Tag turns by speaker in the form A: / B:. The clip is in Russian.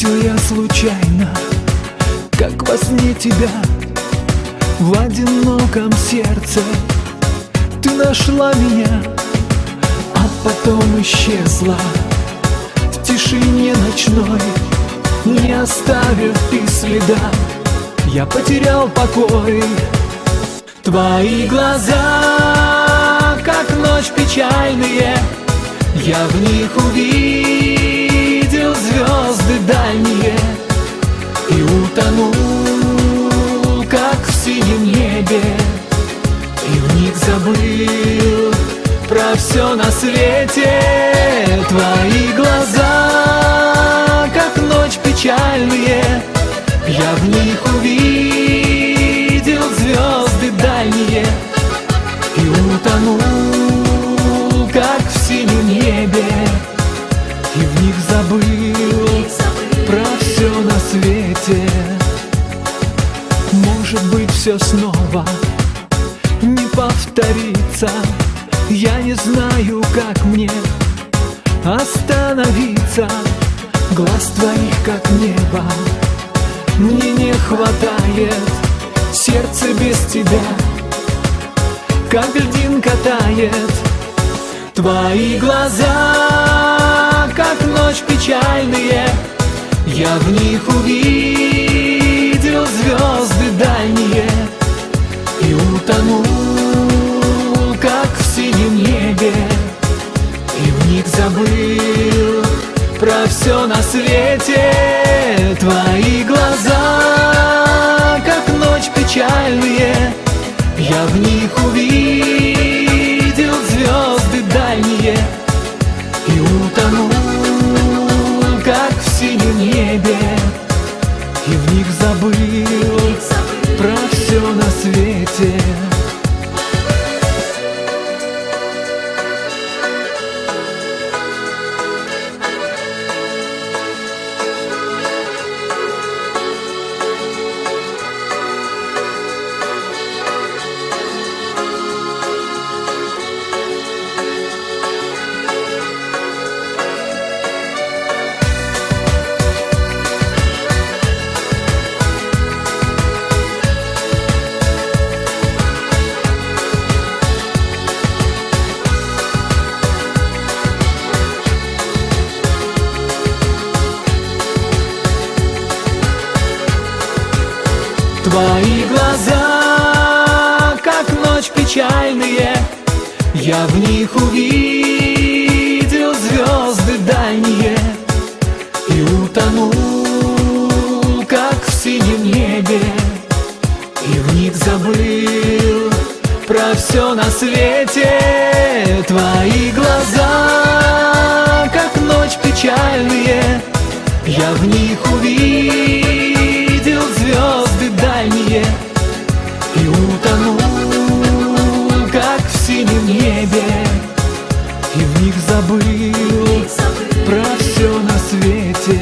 A: Встретил я случайно, как во сне тебя, в одиноком сердце. Ты нашла меня, а потом исчезла в тишине ночной, не оставив и следа. Я потерял покой. Твои глаза, как ночь печальные, я в них увидел звезды дальние и утонул, как в синем небе, и в них забыл про все на свете. Твои глаза, как ночь печальные, я в них увидел звезды дальние и утонул, как в синем небе, и в них забыл про все на свете. Может быть, все снова не повторится. Я не знаю, как мне остановиться. Глаз твоих, как небо, мне не хватает. Сердце без тебя, как льдинка тает. Твои глаза, как ночь печальные, я в них увидел звезды дальние и утонул, как в синем небе, и в них забыл про все на свете. Твои глаза, как ночь печальные, я в них увидел звезды дальние и утонул, как в синем небе, и в них забыл про все на свете. Твои глаза, как ночь печальные, я в них увидел звезды дальние и утонул, как в синем небе, и в них забыл про все на свете. Твои глаза, как ночь печальные, я в них увидел звезды дальние и утонул, как в синем небе, и в них забыл про все на свете.